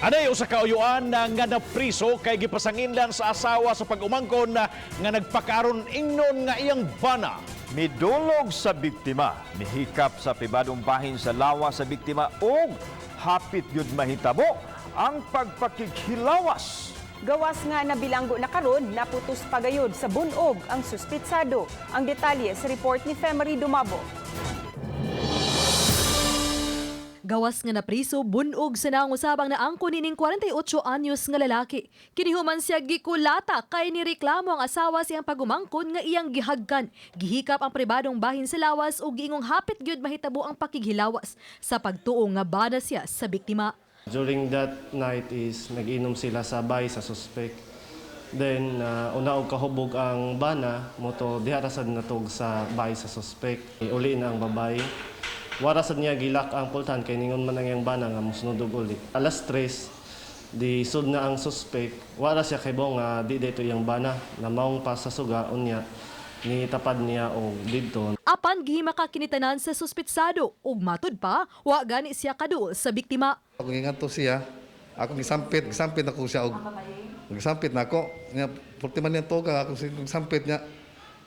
Anay usa ka uyuan na nga napriso kay gipasangin lang sa asawa sa pag-umangkon na nga nagpakaron ingnon nga iyang bana. Midulog sa biktima, mihikap sa pribadong bahin sa lawa sa biktima ug hapit yun mahitabo ang pagpakikhilawas. Gawas nga nabilanggo na karon, naputos pagayod sa bunog ang suspitsado. Ang detalye sa report ni Femery Dumabo. Gawas nga napriso, bunog sa nangusabang na angko nining 48 anyos nga lalaki. Kinihuman siya gikulata kay nireklamo ang asawa siyang pagumangkon nga iyang gihagkan. Gihikap ang pribadong bahin sa lawas o giingong hapit gyud mahitabo ang pakighilawas sa pagtuo nga bana siya sa biktima. During that night is nag-inom sila sa bahay sa suspect. Then una og kahubog ang bana moto diharasan natog sa bahay sa suspect. Uli na ang babae. Warasad niya gilak ang pultan kay ningon man ang iyang bana nga musnudog uli. Alas 3 di sud na ang suspect. Wara siya kay nga di dito iyang bana na maong pa sa suga unya ni tapad niya og didto. Apan gihima ka kinitanan sa suspitsado ug matud pa wa gani siya kaduol sa biktima. Ako ginganto siya, ako gisampit ako siya og gisampit na ako. Nga 40 man yung toga ako gisampit niya.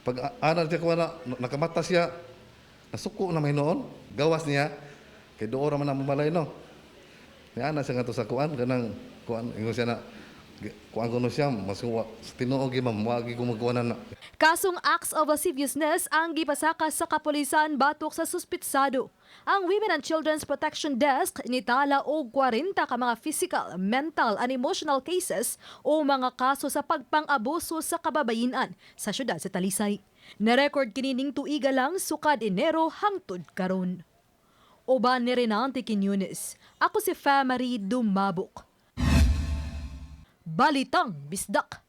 Pag ana siya ko na nakamata siya. Nasuko na may noon, gawas niya kay doon man ang mamalay no. Ni ana siya nga to sa kuan kanang kuan ingon siya na kuan kuno siya masuwa tinuog gi ma'am wagi gumagawanan na. Kasong acts of lasciviousness ang gipasaka sa kapulisan batok sa suspitsado. Ang Women and Children's Protection Desk nitala og 40 ka mga physical, mental and emotional cases o mga kaso sa pagpang-abuso sa kababayenan sa syudad sa Talisay. Na-record kinining tuiga lang sukad Enero hangtod karon. Uban ni Renante Quiñones, ako si Femery Dumabok. Balitang Bisdak.